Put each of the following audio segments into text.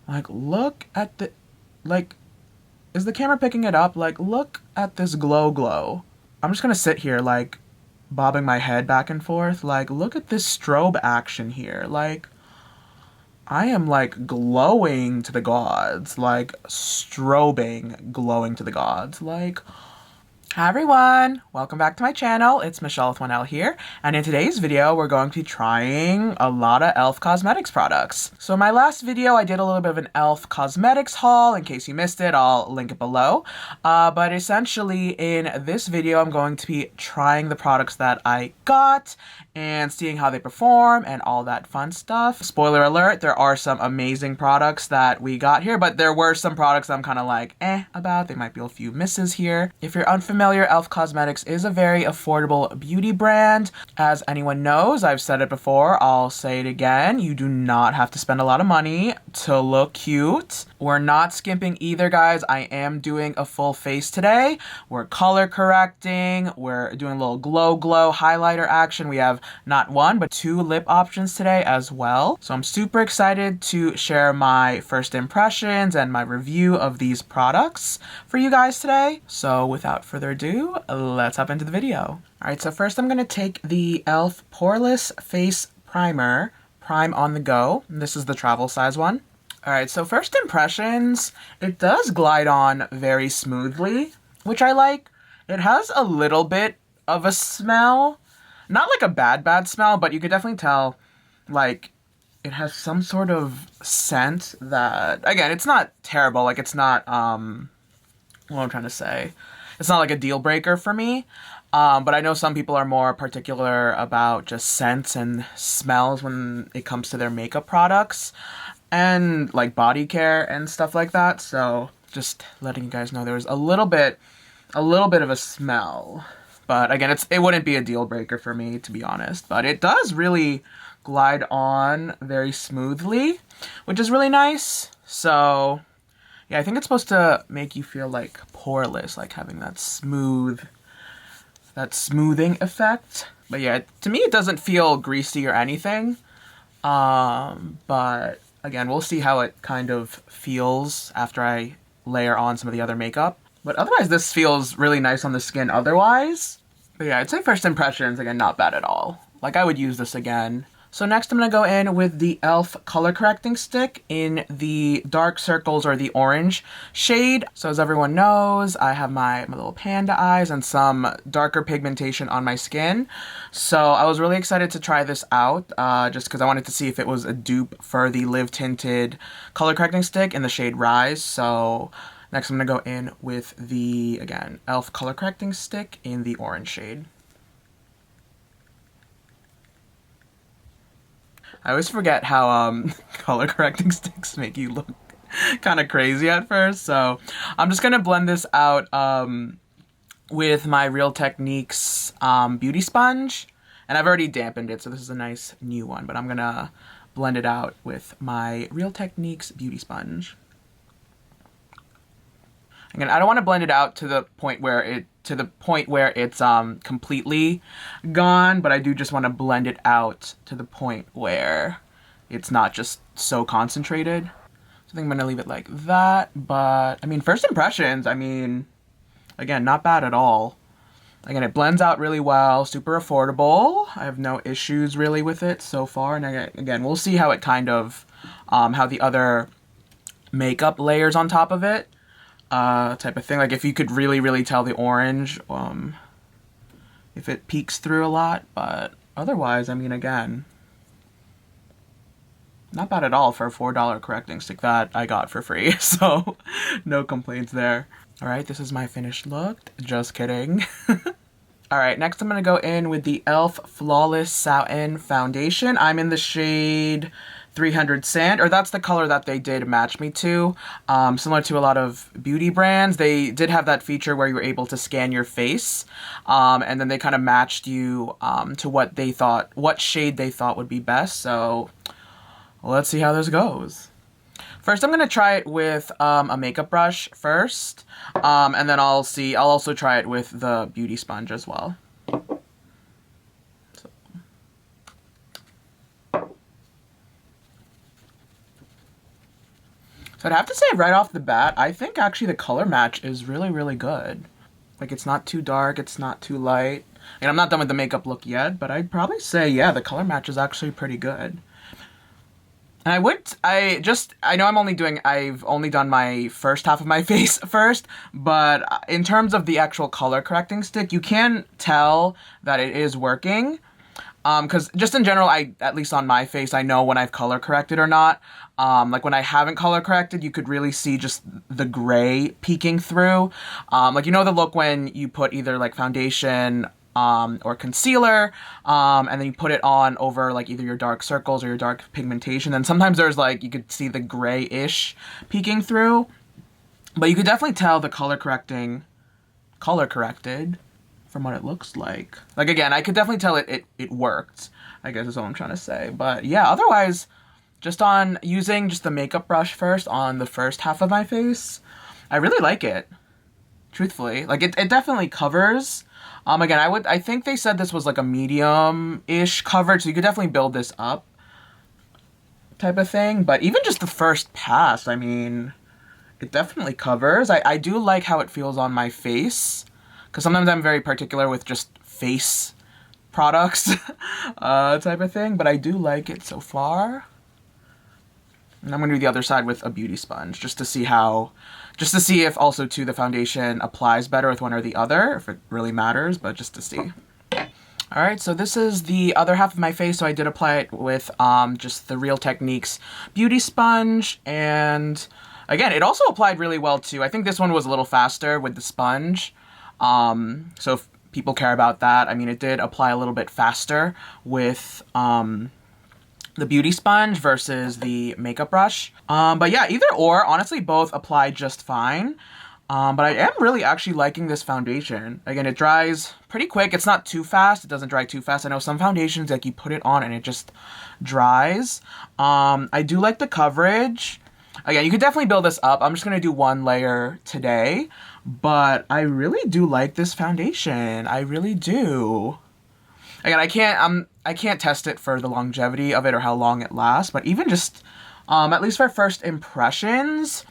Like, look at the, like, is the camera picking it up? Like, look at this glow. I'm just gonna sit here, like, bobbing my head back and forth. Like, look at this strobe action here. Like, I am, like, glowing to the gods. Like, strobing, glowing to the gods. Like, hi everyone! Welcome back to my channel. It's Michelle with 1L here, and in today's video we're going to be trying a lot of e.l.f. cosmetics products. So in my last video I did a little bit of an e.l.f. cosmetics haul. In case you missed it, I'll link it below. But essentially in this video I'm going to be trying the products that I got and seeing how they perform and all that fun stuff. Spoiler alert, there are some amazing products that we got here, but there were some products I'm kind of like, about. There might be a few misses here. If you're unfamiliar, e.l.f. Cosmetics is a very affordable beauty brand. As anyone knows, I've said it before, I'll say it again, you do not have to spend a lot of money to look cute. We're not skimping either, guys. I am doing a full face today. We're color correcting. We're doing a little glow highlighter action. We have not one, but two lip options today as well. So I'm super excited to share my first impressions and my review of these products for you guys today. So without further ado, let's hop into the video. All right, so first I'm gonna take the e.l.f. Poreless Face Primer, Prime on the Go. This is the travel size one. All right, so first impressions, it does glide on very smoothly, which I like. It has a little bit of a smell, not like a bad smell, but you could definitely tell, like, it has some sort of scent that, again, it's not terrible, like, it's not, what I'm trying to say, it's not like a deal breaker for me, but I know some people are more particular about just scents and smells when it comes to their makeup products, and, like, body care and stuff like that, so just letting you guys know there's a little bit of a smell. But again, it wouldn't be a deal breaker for me, to be honest. But it does really glide on very smoothly, which is really nice. So yeah, I think it's supposed to make you feel like poreless, like having that smoothing effect. But yeah, to me it doesn't feel greasy or anything. But again, we'll see how it kind of feels after I layer on some of the other makeup. But otherwise, this feels really nice on the skin otherwise. But yeah, I'd say first impressions, again, not bad at all. Like, I would use this again. So next I'm going to go in with the e.l.f. Color Correcting Stick in the Dark Circles or the orange shade. So as everyone knows, I have my little panda eyes and some darker pigmentation on my skin. So I was really excited to try this out just because I wanted to see if it was a dupe for the Live Tinted Color Correcting Stick in the shade Rise. So next I'm going to go in with the, again, e.l.f. Color Correcting Stick in the orange shade. I always forget how color correcting sticks make you look kind of crazy at first, so I'm just going to blend this out with my Real Techniques beauty sponge, and I've already dampened it, so this is a nice new one, but I'm going to blend it out with my Real Techniques beauty sponge. Again, I don't want to blend it out to the point where it's completely gone, but I do just want to blend it out to the point where it's not just so concentrated. So I think I'm going to leave it like that, but I mean, first impressions, I mean, again, not bad at all. Again, it blends out really well, super affordable. I have no issues really with it so far, and again, we'll see how it kind of, how the other makeup layers on top of it. Type of thing, like if you could really tell the orange, if it peeks through a lot, but otherwise, I mean, again, not bad at all for a $4 correcting stick that I got for free, so no complaints there. Alright, this is my finished look, just kidding. Alright, next I'm gonna go in with the e.l.f. Flawless Satin Foundation. I'm in the shade 300 Sand, or that's the color that they did match me to. Similar to a lot of beauty brands, they did have that feature where you were able to scan your face, and then they kind of matched you to what shade they thought would be best. So let's see how this goes. First, I'm gonna try it with a makeup brush first, and then I'll also try it with the beauty sponge as well. So I'd have to say right off the bat, I think actually the color match is really, really good. Like, it's not too dark, it's not too light. And I'm not done with the makeup look yet, but I'd probably say, yeah, the color match is actually pretty good. And I know I've only done my first half of my face first, but in terms of the actual color correcting stick, you can tell that it is working. Because just in general, at least on my face, I know when I've color corrected or not. Like when I haven't color corrected, you could really see just the gray peeking through. Like, you know the look when you put either like foundation or concealer, and then you put it on over like either your dark circles or your dark pigmentation. And sometimes there's like, you could see the grayish peeking through. But you could definitely tell the color corrected from what it looks like. Like, again, I could definitely tell it worked, I guess is all I'm trying to say. But yeah, otherwise, just on using just the makeup brush first on the first half of my face, I really like it, truthfully. Like, it definitely covers. Again, I think they said this was like a medium-ish coverage, so you could definitely build this up type of thing. But even just the first pass, I mean, it definitely covers. I do like how it feels on my face, because sometimes I'm very particular with just face products type of thing, but I do like it so far. And I'm going to do the other side with a beauty sponge, just to see if also too the foundation applies better with one or the other, if it really matters, but just to see. Alright, so this is the other half of my face, so I did apply it with just the Real Techniques beauty sponge, and again, it also applied really well too. I think this one was a little faster with the sponge, so if people care about that, I mean, it did apply a little bit faster with the beauty sponge versus the makeup brush. But yeah, either or, honestly, both apply just fine. But I am really actually liking this foundation. Again, it dries pretty quick. It's not too fast. It doesn't dry too fast. I know some foundations, like, you put it on and it just dries. I do like the coverage. Again, you could definitely build this up. I'm just going to do one layer today. But I really do like this foundation. I really do. Again, I can't test it for the longevity of it or how long it lasts, but even just, at least for first impressions,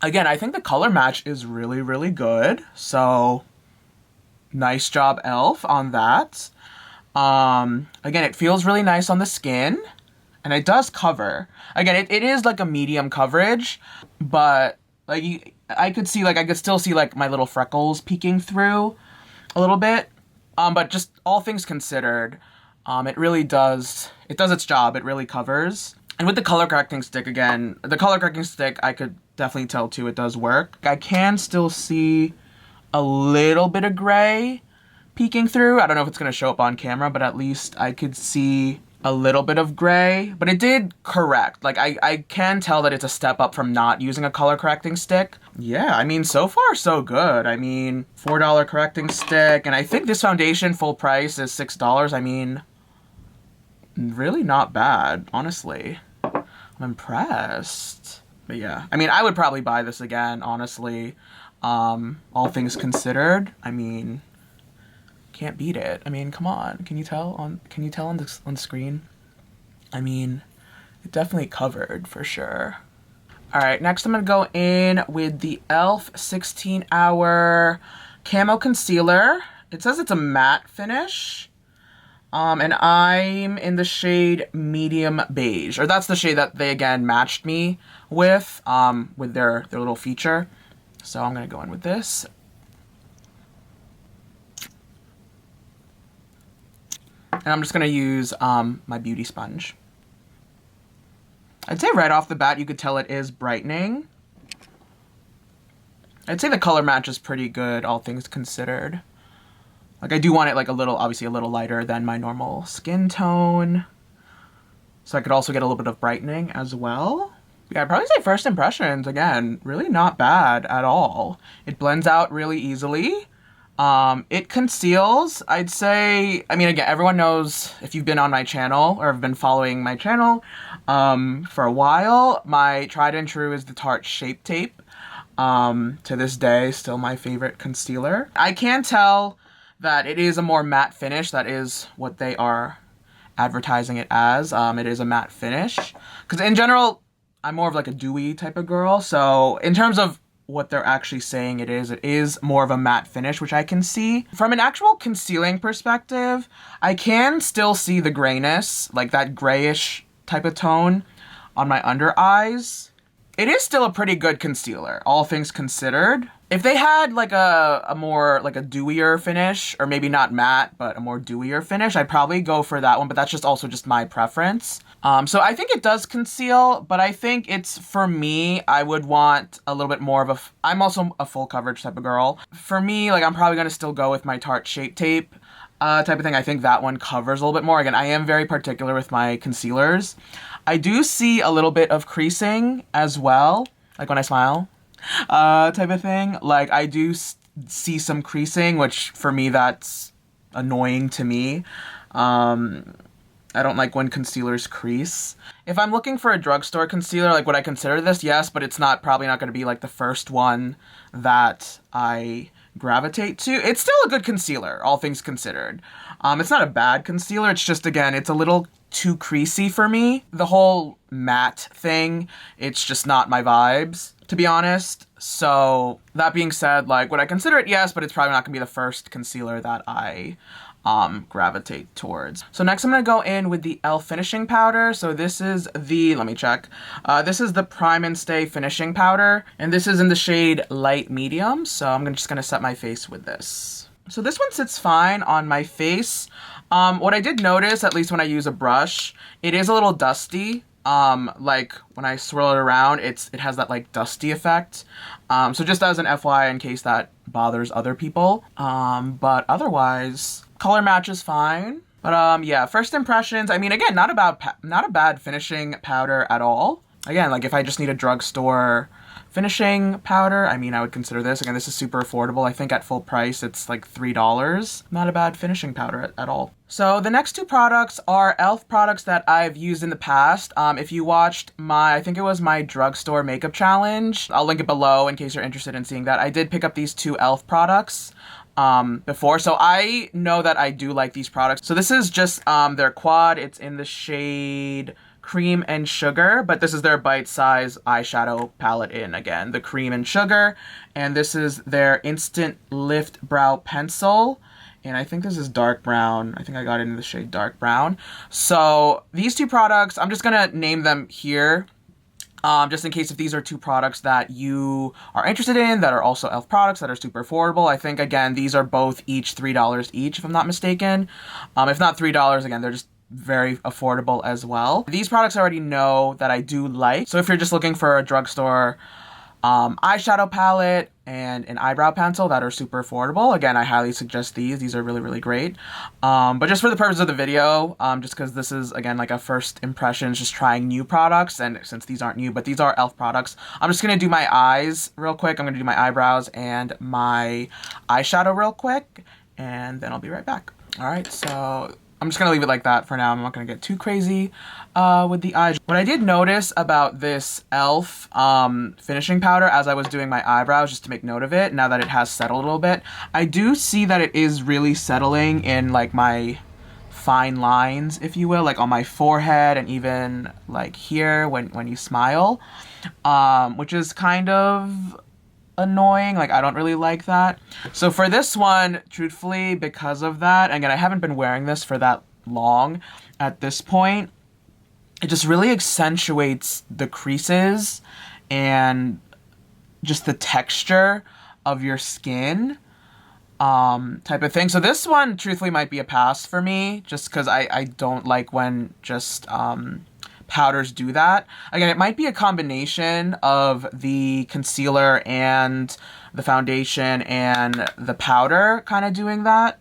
again, I think the color match is really, really good. So, nice job, e.l.f. on that. Again, it feels really nice on the skin, and it does cover. Again, it is like a medium coverage, but like I could still see like my little freckles peeking through a little bit. But just all things considered, it really does its job. It really covers. And with the color correcting stick, again, the color correcting stick, I could definitely tell too, it does work. I can still see a little bit of gray peeking through. I don't know if it's going to show up on camera, but at least I could see a little bit of gray. But it did correct. Like, I can tell that it's a step up from not using a color correcting stick. Yeah, I mean, so far so good. I mean, $4 correcting stick, and I think this foundation full price is $6. I mean, really not bad, honestly. I'm impressed. But yeah, I mean, I would probably buy this again, honestly. All things considered, I mean, can't beat it. I mean, come on. Can you tell on the screen? I mean, it definitely covered for sure. All right, next I'm gonna go in with the e.l.f. 16-hour Camo Concealer. It says it's a matte finish. And I'm in the shade Medium Beige, or that's the shade that they again matched me with their little feature. So I'm gonna go in with this. And I'm just gonna use my beauty sponge. I'd say right off the bat you could tell it is brightening. I'd say the color match is pretty good, all things considered. Like, I do want it like obviously a little lighter than my normal skin tone. So I could also get a little bit of brightening as well. Yeah, I'd probably say first impressions, again, really not bad at all. It blends out really easily. It conceals, I'd say, I mean, again, everyone knows, if you've been on my channel or have been following my channel for a while, my tried and true is the Tarte Shape Tape. To this day, still my favorite concealer. I can tell that it is a more matte finish. That is what they are advertising it as. It is a matte finish. Because in general, I'm more of like a dewy type of girl. So in terms of what they're actually saying it is more of a matte finish, which I can see. From an actual concealing perspective, I can still see the grayness, like that grayish type of tone on my under eyes. It is still a pretty good concealer, all things considered. If they had like a more like a dewier finish, or maybe not matte, but a more dewier finish, I'd probably go for that one, but that's just also just my preference. So I think it does conceal, but I think it's, for me, I would want a little bit more of I'm also a full coverage type of girl. For me, like, I'm probably gonna still go with my Tarte Shape Tape type of thing. I think that one covers a little bit more. Again, I am very particular with my concealers. I do see a little bit of creasing as well, like when I smile, type of thing. Like, I do see some creasing, which for me, that's annoying to me. I don't like when concealers crease. If I'm looking for a drugstore concealer, like, would I consider this? Yes, but it's probably not going to be like the first one that I gravitate to. It's still a good concealer, all things considered. It's not a bad concealer. It's just, again, it's a little too creasy for me. The whole matte thing, it's just not my vibes, to be honest. So that being said, like, would I consider it? Yes, but it's probably not gonna be the first concealer that I gravitate towards. So next I'm gonna go in with the e.l.f. finishing powder. So this is the, let me check. This is the Prime and Stay finishing powder, and this is in the shade light medium. So I'm just gonna set my face with this. So this one sits fine on my face. What I did notice, at least when I use a brush, it is a little dusty. Like when I swirl it around, it has that like dusty effect. So just as an FYI in case that bothers other people. But otherwise, color match is fine. But yeah, first impressions, I mean, again, not a bad finishing powder at all. Again, like if I just need a drugstore finishing powder, I mean, I would consider this. Again, this is super affordable. I think at full price, it's like $3. Not a bad finishing powder at all. So the next two products are e.l.f. products that I've used in the past. If you watched I think it was my drugstore makeup challenge, I'll link it below in case you're interested in seeing that. I did pick up these two e.l.f. products before, so I know that I do like these products. So this is just their quad. It's in the shade Cream and Sugar, but this is their bite-size eyeshadow palette in, again, the Cream and Sugar. And this is their Instant Lift Brow Pencil, and I think this is dark brown. I think I got it in the shade dark brown. So these two products, I'm just gonna name them here, just in case if these are two products that you are interested in that are also e.l.f. products that are super affordable. I think, again, these are both each $3 each, if I'm not mistaken. If not $3, again, they're just very affordable as well. These products I already know that I do like. So if you're just looking for a drugstore eyeshadow palette and an eyebrow pencil that are super affordable, again, I highly suggest these. These are really, really great. But just for the purpose of the video, just because this is, again, like a first impressions, just trying new products, and since these aren't new, but these are e.l.f. products, I'm just going to do my eyes real quick. I'm going to do my eyebrows and my eyeshadow real quick, and then I'll be right back. All right, so I'm just going to leave it like that for now. I'm not going to get too crazy with the eyes. What I did notice about this e.l.f. Finishing powder as I was doing my eyebrows, just to make note of it, now that it has settled a little bit, I do see that it is really settling in like my fine lines, if you will, like on my forehead and even like here when you smile, which is kind of annoying. Like, I don't really like that. So for this one, truthfully, because of that, again, I haven't been wearing this for that long at this point, it just really accentuates the creases and just the texture of your skin, type of thing. So this one, truthfully, might be a pass for me, just because I don't like when just powders do that. Again, it might be a combination of the concealer and the foundation and the powder kind of doing that.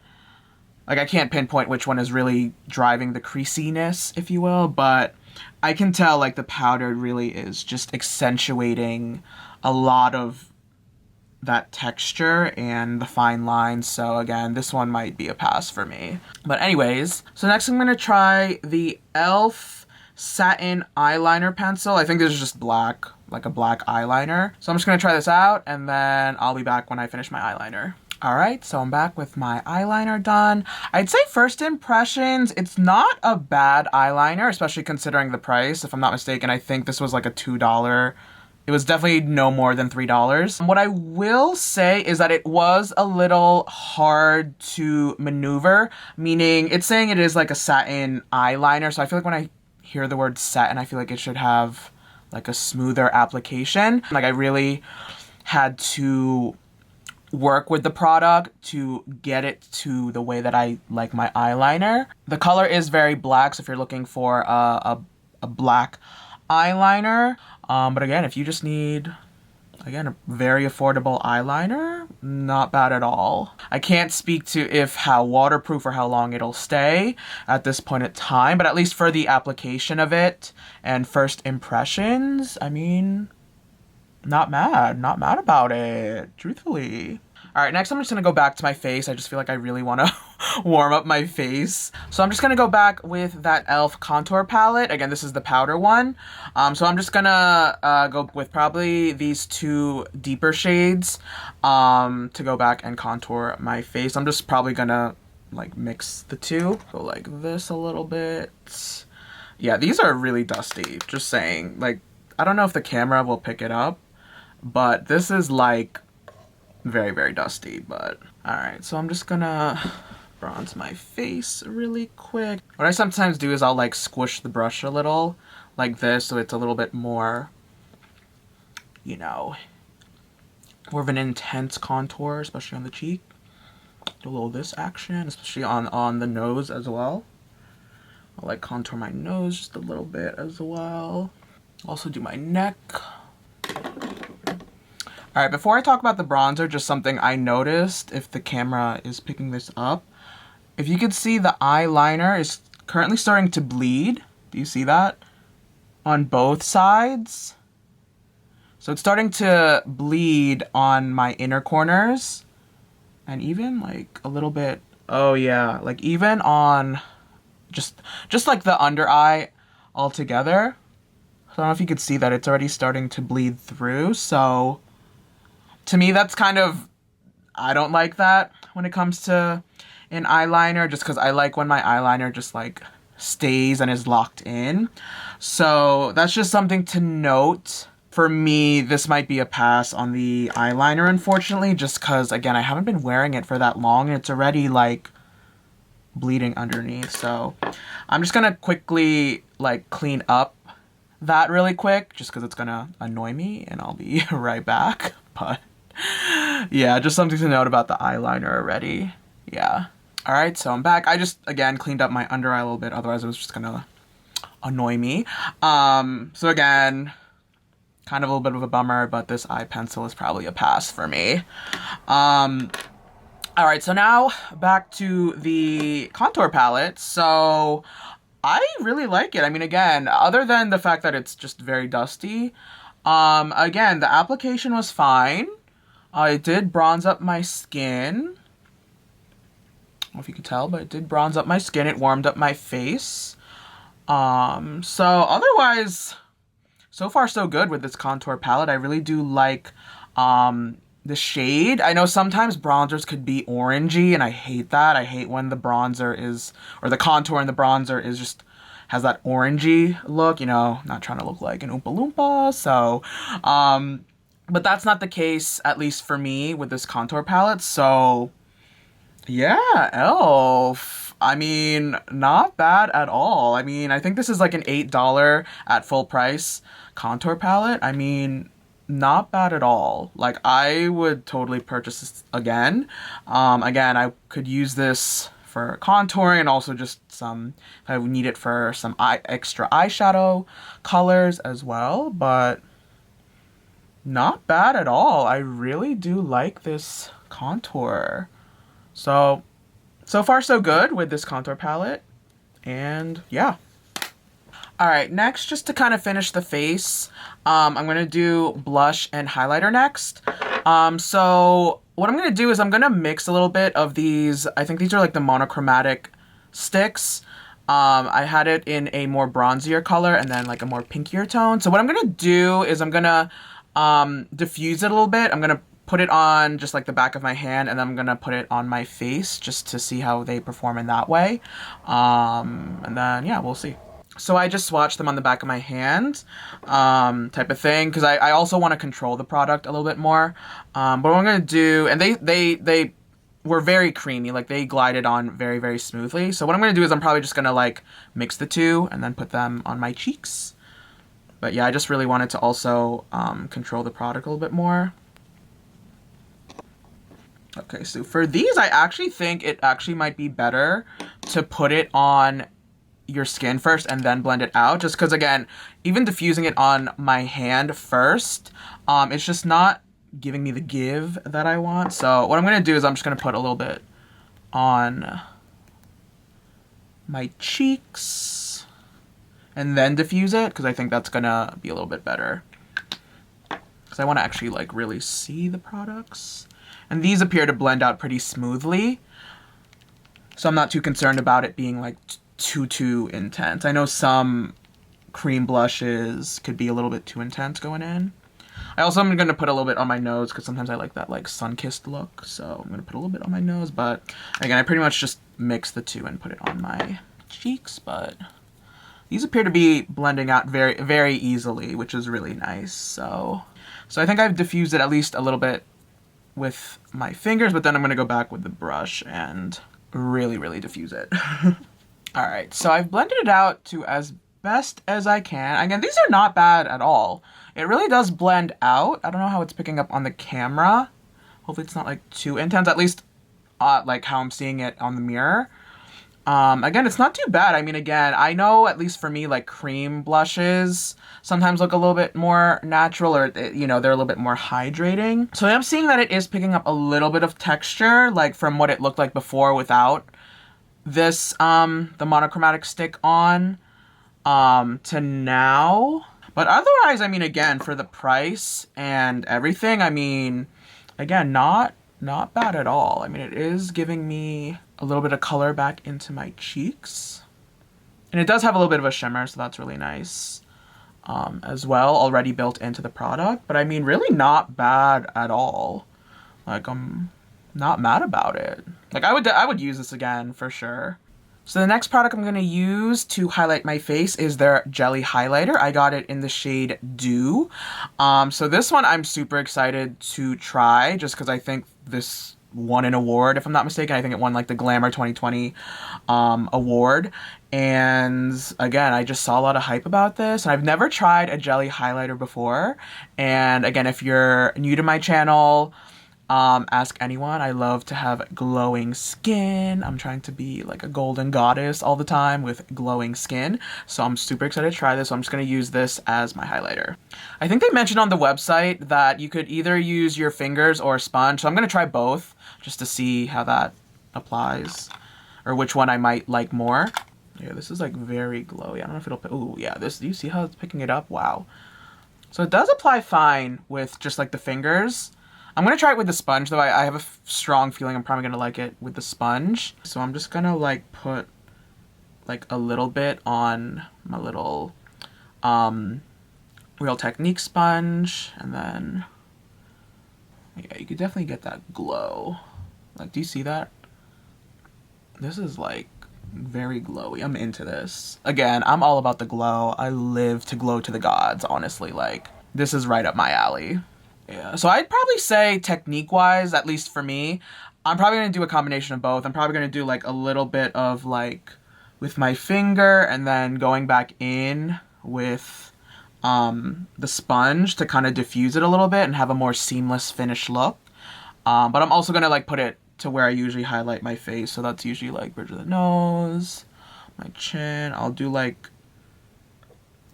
Like, I can't pinpoint which one is really driving the creasiness, if you will, but I can tell, like, the powder really is just accentuating a lot of that texture and the fine lines. So again, this one might be a pass for me. But anyways, so next I'm going to try the e.l.f. Satin eyeliner pencil. I think this is just black, like a black eyeliner. So I'm just going to try this out, and then I'll be back when I finish my eyeliner. All right, so I'm back with my eyeliner done. I'd say first impressions, it's not a bad eyeliner, especially considering the price. If I'm not mistaken, I think this was like a $2. It was definitely no more than $3. What I will say is that it was a little hard to maneuver, meaning it's saying it is like a satin eyeliner. So I feel like when I hear the word satin, I feel like it should have like a smoother application. Like I really had to work with the product to get it to the way that I like my eyeliner. The color is very black, so if you're looking for a black eyeliner, but again, if you just need, again, a very affordable eyeliner, not bad at all. I can't speak to how waterproof or how long it'll stay at this point in time, but at least for the application of it and first impressions, I mean, not mad about it, truthfully. All right, next I'm just gonna go back to my face. I just feel like I really wanna warm up my face. So I'm just gonna go back with that e.l.f. contour palette. Again, this is the powder one. So I'm just gonna go with probably these two deeper shades to go back and contour my face. I'm just probably gonna like mix the two. Go like this a little bit. Yeah, these are really dusty, just saying. Like, I don't know if the camera will pick it up, but this is like very, very dusty, but all right. So I'm just gonna bronze my face really quick. What I sometimes do is I'll like squish the brush a little like this, so it's a little bit more, you know, more of an intense contour, especially on the cheek. Do a little of this action, especially on the nose as well. I'll like contour my nose just a little bit as well. Also do my neck. All right, before I talk about the bronzer, just something I noticed, if the camera is picking this up. If you could see, the eyeliner is currently starting to bleed. Do you see that? On both sides. So it's starting to bleed on my inner corners. And even like a little bit, oh yeah, like even on just like the under eye altogether. So I don't know if you could see that it's already starting to bleed through, so to me, that's kind of, I don't like that when it comes to an eyeliner, just because I like when my eyeliner just like stays and is locked in. So that's just something to note. For me, this might be a pass on the eyeliner, unfortunately, just because, again, I haven't been wearing it for that long and it's already like bleeding underneath. So I'm just gonna quickly like clean up that really quick, just because it's gonna annoy me, and I'll be right back. But yeah, just something to note about the eyeliner already. Yeah. All right, so I'm back. I just, again, cleaned up my under eye a little bit. Otherwise, it was just gonna annoy me. So again, kind of a little bit of a bummer, but this eye pencil is probably a pass for me. All right, so now back to the contour palette. So I really like it. I mean, again, other than the fact that it's just very dusty, again, the application was fine. It did bronze up my skin. I don't know if you can tell, but it did bronze up my skin. It warmed up my face. So otherwise, so far so good with this contour palette. I really do like, the shade. I know sometimes bronzers could be orangey, and I hate that. I hate when the bronzer is, or the contour and the bronzer is just, has that orangey look, you know, not trying to look like an Oompa Loompa, so, but that's not the case, at least for me, with this contour palette, so, yeah, e.l.f. I mean, not bad at all. I mean, I think this is like an $8 at full price contour palette. I mean, not bad at all. Like, I would totally purchase this again. Again, I could use this for contouring and also just some, if I would need it for some extra eyeshadow colors as well, but not bad at all. I really do like this contour. So far so good with this contour palette, and yeah. All right, next, just to kind of finish the face, I'm gonna do blush and highlighter next. So what I'm gonna do is I'm gonna mix a little bit of these. I think these are like the monochromatic sticks. I had it in a more bronzier color and then like a more pinkier tone. So what I'm gonna do is I'm gonna diffuse it a little bit. I'm gonna put it on just like the back of my hand, and then I'm gonna put it on my face just to see how they perform in that way. And then, yeah, we'll see. So I just swatched them on the back of my hand, type of thing, because I also want to control the product a little bit more. But what I'm going to do, and they were very creamy, like they glided on very, very smoothly. So what I'm going to do is I'm probably just going to like mix the two and then put them on my cheeks. But yeah, I just really wanted to also control the product a little bit more. Okay, so for these, I actually think it actually might be better to put it on your skin first and then blend it out, just because, again, even diffusing it on my hand first, it's just not giving me the give that I want. So what I'm going to do is I'm just going to put a little bit on my cheeks and then diffuse it, because I think that's going to be a little bit better, because I want to actually like really see the products. And these appear to blend out pretty smoothly, so I'm not too concerned about it being like too intense. I know some cream blushes could be a little bit too intense going in. I also am going to put a little bit on my nose, because sometimes I like that like sun-kissed look, so I'm going to put a little bit on my nose. But again, I pretty much just mix the two and put it on my cheeks. But these appear to be blending out very, very easily, which is really nice. So I think I've diffused it at least a little bit with my fingers, but then I'm going to go back with the brush and really diffuse it. Alright, so I've blended it out to as best as I can. Again, these are not bad at all. It really does blend out. I don't know how it's picking up on the camera. Hopefully it's not like too intense, at least like how I'm seeing it on the mirror. Again, it's not too bad. I mean, again, I know, at least for me, like cream blushes sometimes look a little bit more natural, or, you know, they're a little bit more hydrating. So I'm seeing that it is picking up a little bit of texture, like from what it looked like before without this, the monochromatic stick on, to now. But otherwise, I mean, again, for the price and everything, I mean, again, not bad at all. I mean, it is giving me a little bit of color back into my cheeks. And it does have a little bit of a shimmer, so that's really nice, as well, already built into the product. But I mean, really not bad at all. Like, I'm not mad about it. Like, I would use this again for sure. So the next product I'm going to use to highlight my face is their jelly highlighter. I got it in the shade Dew. So this one I'm super excited to try, just because I think this won an award, if I'm not mistaken. I think it won like the Glamour 2020 award. And again, I just saw a lot of hype about this. And I've never tried a jelly highlighter before. And again, if you're new to my channel, ask anyone. I love to have glowing skin. I'm trying to be like a golden goddess all the time with glowing skin. So I'm super excited to try this. So I'm just going to use this as my highlighter. I think they mentioned on the website that you could either use your fingers or a sponge. So I'm going to try both just to see how that applies, or which one I might like more. Yeah, this is like very glowy. I don't know if it'll, ooh, yeah, this, do you see how it's picking it up? Wow. So it does apply fine with just like the fingers. I'm going to try it with the sponge, though. I have a strong feeling I'm probably going to like it with the sponge. So I'm just going to like put like a little bit on my little Real Technique sponge. And then, yeah, you could definitely get that glow. Like, do you see that? This is like very glowy. I'm into this. Again, I'm all about the glow. I live to glow to the gods, honestly. Like, this is right up my alley. Yeah, so I'd probably say technique-wise, at least for me, I'm probably going to do a combination of both. I'm probably going to do like a little bit of like with my finger and then going back in with the sponge to kind of diffuse it a little bit and have a more seamless finished look. But I'm also going to like put it to where I usually highlight my face. So that's usually like bridge of the nose, my chin. I'll do like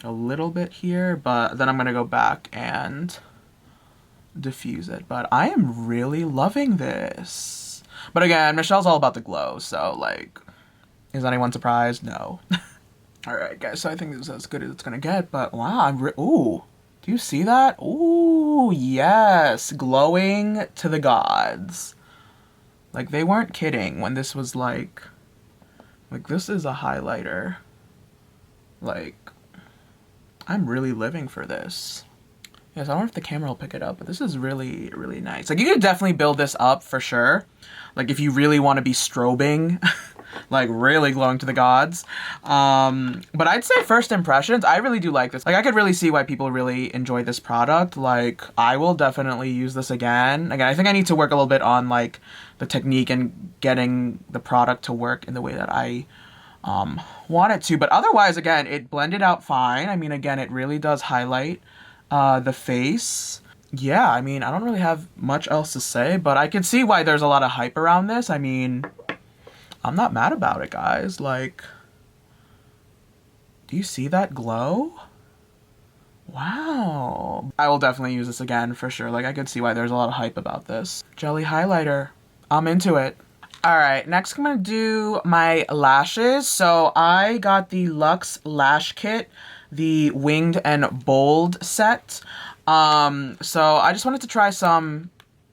a little bit here, but then I'm going to go back and diffuse it. But I am really loving this. But again, Michelle's all about the glow, so like, is anyone surprised? No. Alright guys, so I think this is as good as it's gonna get, but wow, ooh, do you see that? Ooh, yes, glowing to the gods. Like, they weren't kidding when this was like this is a highlighter. Like, I'm really living for this. Yes, I don't know if the camera will pick it up, but this is really, really nice. Like, you could definitely build this up for sure. Like, if you really want to be strobing, like, really glowing to the gods. But I'd say first impressions, I really do like this. Like, I could really see why people really enjoy this product. Like, I will definitely use this again. Again, I think I need to work a little bit on, like, the technique and getting the product to work in the way that I want it to. But otherwise, again, it blended out fine. I mean, again, it really does highlight the face. Yeah, I mean, I don't really have much else to say, but I can see why there's a lot of hype around this. I mean, I'm not mad about it, guys. Like, do you see that glow? Wow. I will definitely use this again for sure. Like, I could see why there's a lot of hype about this. Jelly highlighter. I'm into it. Alright, next I'm gonna do my lashes. So I got the Luxe Lash Kit, the Winged and Bold set. So I just wanted to try some,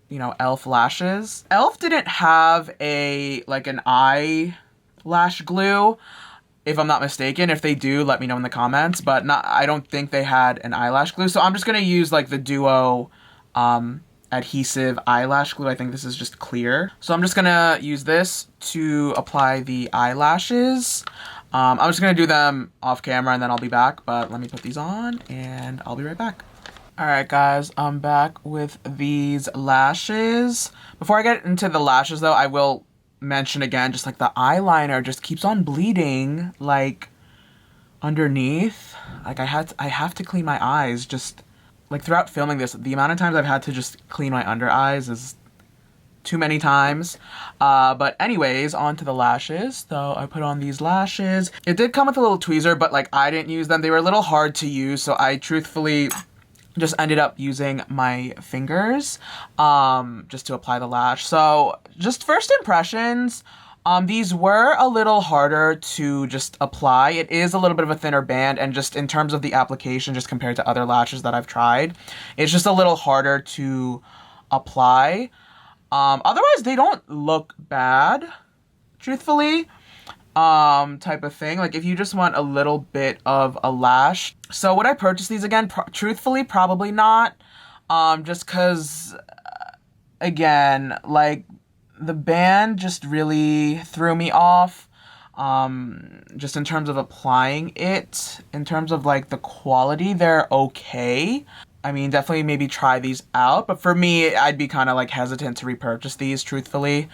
you know, e.l.f. lashes. e.l.f. didn't have an eyelash glue, if I'm not mistaken. If they do, let me know in the comments, but I don't think they had an eyelash glue. So I'm just gonna use like the Duo, adhesive eyelash glue. I think this is just clear. So I'm just gonna use this to apply the eyelashes. I'm just gonna do them off camera and then I'll be back, but let me put these on and I'll be right back. Alright guys, I'm back with these lashes. Before I get into the lashes though, I will mention again, just like the eyeliner just keeps on bleeding, like underneath. Like I have to clean my eyes. Just like throughout filming this, the amount of times I've had to just clean my under eyes is too many times. But anyways, on to the lashes. So I put on these lashes. It did come with a little tweezer, but like I didn't use them. They were a little hard to use, so I truthfully just ended up using my fingers just to apply the lash. So just first impressions, these were a little harder to just apply. It is a little bit of a thinner band, and just in terms of the application, just compared to other lashes that I've tried, it's just a little harder to apply. Otherwise, they don't look bad, truthfully. Type of thing. Like if you just want a little bit of a lash. So would I purchase these again? Truthfully, probably not. Just cause, again, like the band just really threw me off. Just in terms of applying it, in terms of like the quality, they're okay. I mean, definitely maybe try these out, but for me, I'd be kind of like hesitant to repurchase these, truthfully,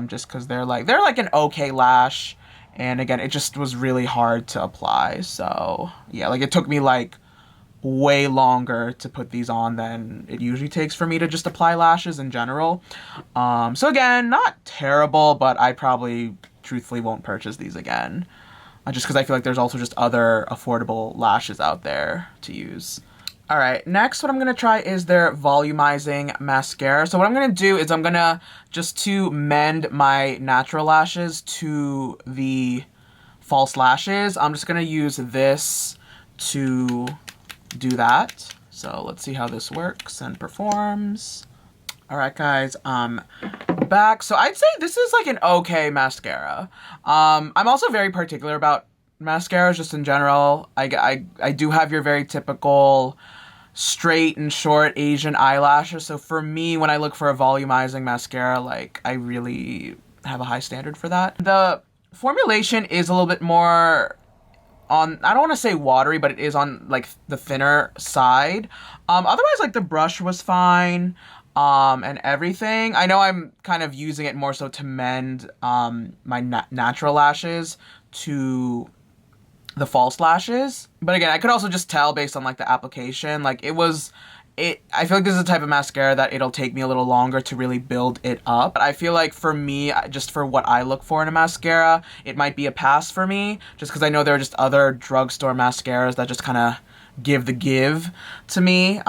just because they're like an okay lash, and again, it just was really hard to apply. So yeah, like it took me like way longer to put these on than it usually takes for me to just apply lashes in general. So again, not terrible, but I probably truthfully won't purchase these again, just because I feel like there's also just other affordable lashes out there to use. Alright, next what I'm going to try is their Volumizing Mascara. So what I'm going to do is I'm going to, just to mend my natural lashes to the false lashes, I'm just going to use this to do that. So let's see how this works and performs. Alright guys, back. So I'd say this is like an okay mascara. I'm also very particular about mascaras just in general. I do have your very typical straight and short Asian eyelashes, so for me, when I look for a volumizing mascara, like I really have a high standard for that. The formulation is a little bit more on, I don't want to say watery, but it is on like the thinner side. Otherwise, like the brush was fine, and everything. I know I'm kind of using it more so to mend my natural lashes to the false lashes, but again, I could also just tell based on like the application, like I feel like this is a type of mascara that it'll take me a little longer to really build it up. But I feel like for me, just for what I look for in a mascara, it might be a pass for me, just because I know there are just other drugstore mascaras that just kind of give to me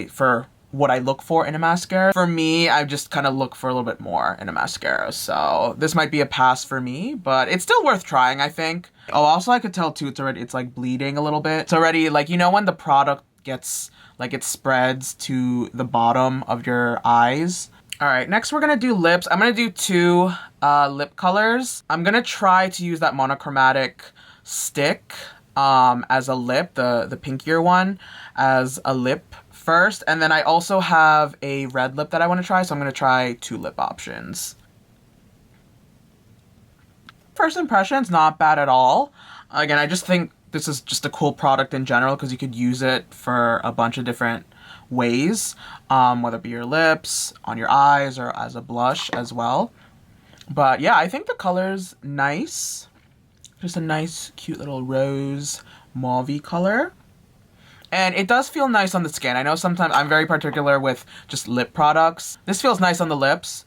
for what I look for in a mascara. For me, I just kind of look for a little bit more in a mascara, so this might be a pass for me, but it's still worth trying, I think. Oh, also I could tell too, it's like bleeding a little bit. It's already like, you know when the product gets, like it spreads to the bottom of your eyes. Alright, next we're gonna do lips. I'm gonna do two lip colors. I'm gonna try to use that monochromatic stick as a lip, the pinkier one, as a lip first, and then I also have a red lip that I want to try, so I'm going to try 2 lip options. First impressions, not bad at all. Again, I just think this is just a cool product in general because you could use it for a bunch of different ways, whether it be your lips, on your eyes, or as a blush as well. But yeah, I think the color's nice. Just a nice, cute little rose mauve-y color. And it does feel nice on the skin. I know sometimes I'm very particular with just lip products. This feels nice on the lips.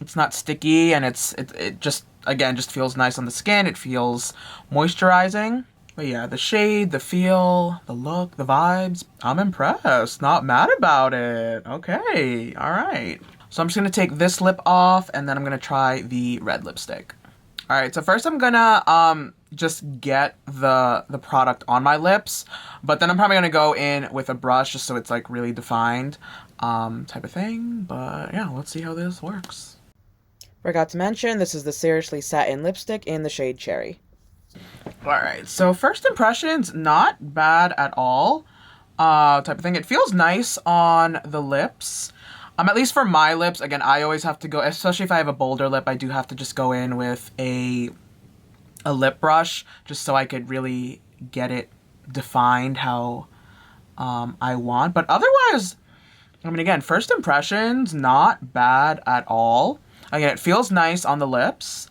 It's not sticky, and it just, again, just feels nice on the skin. It feels moisturizing. But yeah, the shade, the feel, the look, the vibes, I'm impressed. Not mad about it. Okay, all right. So I'm just gonna take this lip off, and then I'm gonna try the red lipstick. All right, so first I'm gonna just get the product on my lips, but then I'm probably gonna go in with a brush just so it's like really defined type of thing. But yeah, let's see how this works. Forgot to mention, this is the Seriously Satin lipstick in the shade Cherry. Alright, so first impressions, not bad at all type of thing. It feels nice on the lips. At least for my lips, again, I always have to go, especially if I have a bolder lip, I do have to just go in with a lip brush just so I could really get it defined how I want. But otherwise, I mean, again, first impressions, not bad at all. Again, it feels nice on the lips.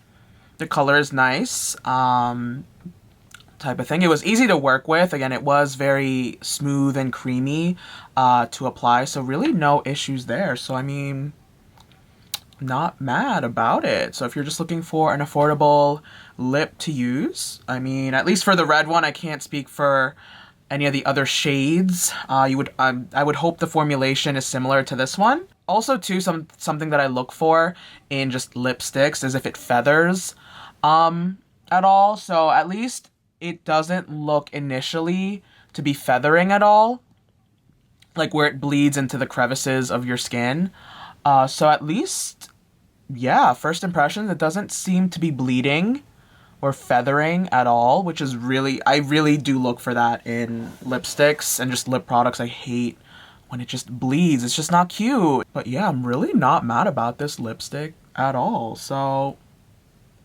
The color is nice, type of thing. It was easy to work with. Again, it was very smooth and creamy to apply, so really no issues there. So, I mean, not mad about it. So if you're just looking for an affordable lip to use, I mean, at least for the red one, I can't speak for any of the other shades. I would hope the formulation is similar to this one. Also, too, something that I look for in just lipsticks is if it feathers at all. So at least it doesn't look initially to be feathering at all, like where it bleeds into the crevices of your skin. So at least, yeah, first impressions, it doesn't seem to be bleeding or feathering at all, which is really, I really do look for that in lipsticks and just lip products. I hate when it just bleeds. It's just not cute. But yeah, I'm really not mad about this lipstick at all. So,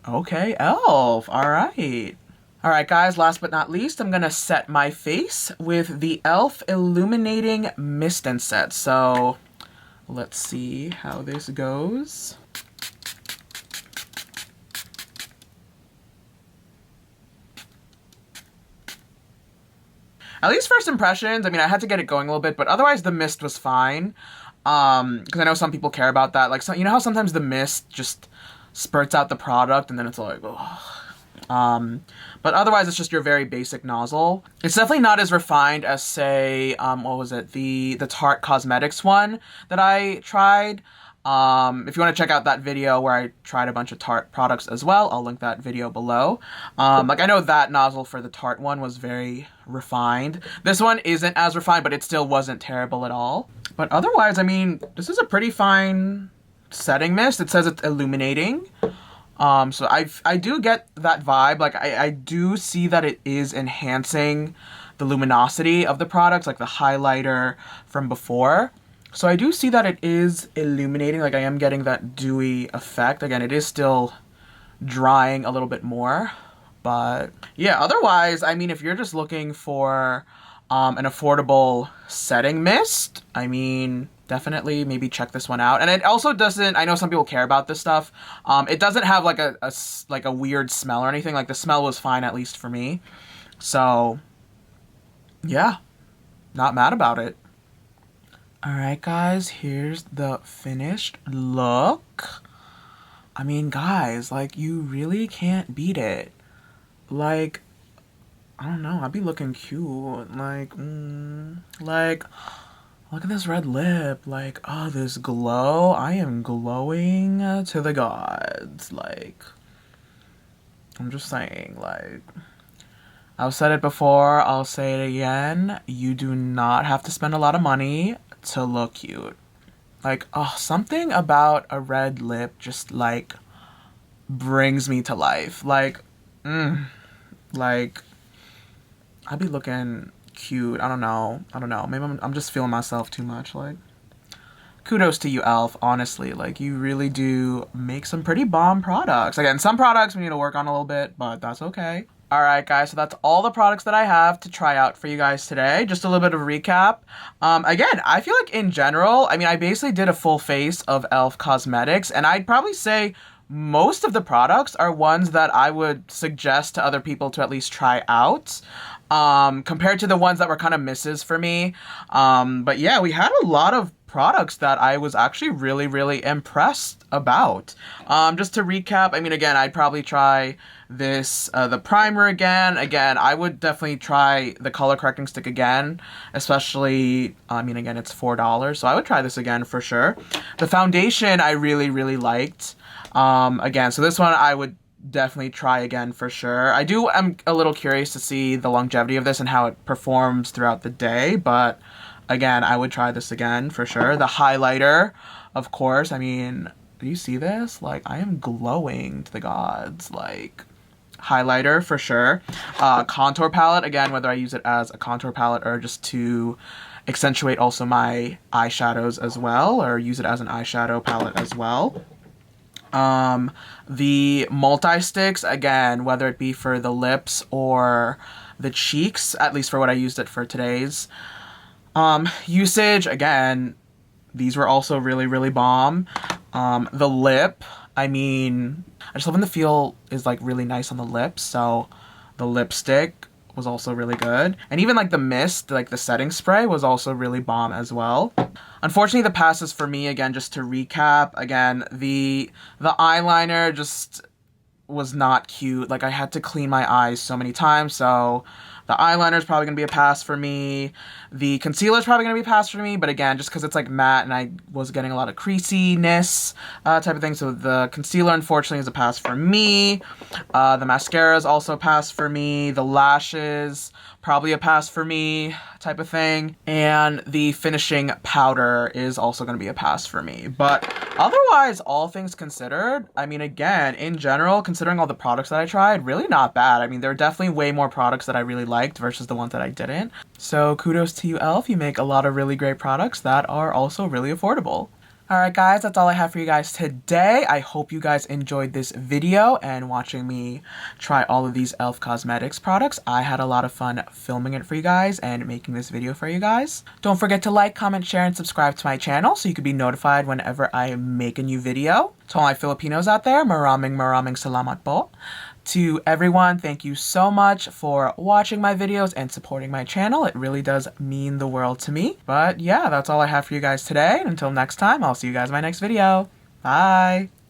okay, e.l.f. All right. All right, guys, last but not least, I'm gonna set my face with the e.l.f. Illuminating Mistin Set. So, let's see how this goes. At least first impressions, I mean, I had to get it going a little bit, but otherwise the mist was fine. Because I know some people care about that. Like, so, you know how sometimes the mist just spurts out the product and then it's like, oh. But otherwise it's just your very basic nozzle. It's definitely not as refined as, say, what was it? The Tarte Cosmetics one that I tried. If you want to check out that video where I tried a bunch of Tarte products as well, I'll link that video below. Like, I know that nozzle for the Tarte one was very refined. This one isn't as refined, but it still wasn't terrible at all. But otherwise, I mean, this is a pretty fine setting mist. It says it's illuminating. So I do get that vibe. Like, I do see that it is enhancing the luminosity of the products, like the highlighter from before. So I do see that it is illuminating, like I am getting that dewy effect. Again, it is still drying a little bit more, but yeah, otherwise, I mean, if you're just looking for an affordable setting mist, I mean, definitely maybe check this one out. And it also doesn't, I know some people care about this stuff, it doesn't have like a weird smell or anything. Like, the smell was fine, at least for me. So yeah, not mad about it. Alright, guys, here's the finished look. I mean, guys, like, you really can't beat it. Like, I don't know, I'd be looking cute. Like, look at this red lip. Like, oh, this glow. I am glowing to the gods. Like, I'm just saying, like, I've said it before, I'll say it again. You do not have to spend a lot of money to look cute. Like, oh, something about a red lip just, like, brings me to life. Like, like, I'd be looking cute. I don't know. Maybe I'm just feeling myself too much. Like, kudos to you, e.l.f. Honestly, like, you really do make some pretty bomb products. Again, some products we need to work on a little bit, but that's okay. Alright guys, so that's all the products that I have to try out for you guys today. Just a little bit of a recap. Again, I feel like in general, I mean, I basically did a full face of e.l.f. cosmetics, and I'd probably say most of the products are ones that I would suggest to other people to at least try out. Compared to the ones that were kind of misses for me. But yeah, we had a lot of products that I was actually really, really impressed about. Just to recap, I mean, again, I'd probably try this, the primer again. Again, I would definitely try the color correcting stick again, especially, I mean, again, it's $4, so I would try this again for sure. The foundation I really, really liked. Again, so this one I would definitely try again for sure. I'm a little curious to see the longevity of this and how it performs throughout the day, but again, I would try this again for sure. The highlighter, of course. I mean, do you see this? Like, I am glowing to the gods. Like, highlighter for sure. Contour palette, again, whether I use it as a contour palette or just to accentuate also my eyeshadows as well, or use it as an eyeshadow palette as well. The multi-sticks, again, whether it be for the lips or the cheeks, at least for what I used it for today's usage, again, these were also really, really bomb. The lip, I mean, I just love when the feel is, like, really nice on the lips, so the lipstick was also really good. And even, like, the mist, like, the setting spray was also really bomb as well. Unfortunately, the passes for me, again, just to recap, again, the eyeliner just was not cute. Like, I had to clean my eyes so many times, so the eyeliner is probably going to be a pass for me. The concealer is probably going to be a pass for me, but again, just because it's like matte and I was getting a lot of creasiness type of thing, so the concealer, unfortunately, is a pass for me. The mascara is also a pass for me. The lashes, probably a pass for me type of thing. And the finishing powder is also going to be a pass for me. But otherwise, all things considered, I mean, again, in general, considering all the products that I tried, really not bad. I mean, there are definitely way more products that I really liked versus the ones that I didn't. So kudos to you, e.l.f. You make a lot of really great products that are also really affordable. Alright guys, that's all I have for you guys today. I hope you guys enjoyed this video and watching me try all of these e.l.f. Cosmetics products. I had a lot of fun filming it for you guys and making this video for you guys. Don't forget to like, comment, share, and subscribe to my channel so you can be notified whenever I make a new video. To all my Filipinos out there, maraming salamat po. To everyone, thank you so much for watching my videos and supporting my channel. It really does mean the world to me. But yeah, that's all I have for you guys today. And until next time, I'll see you guys in my next video. Bye!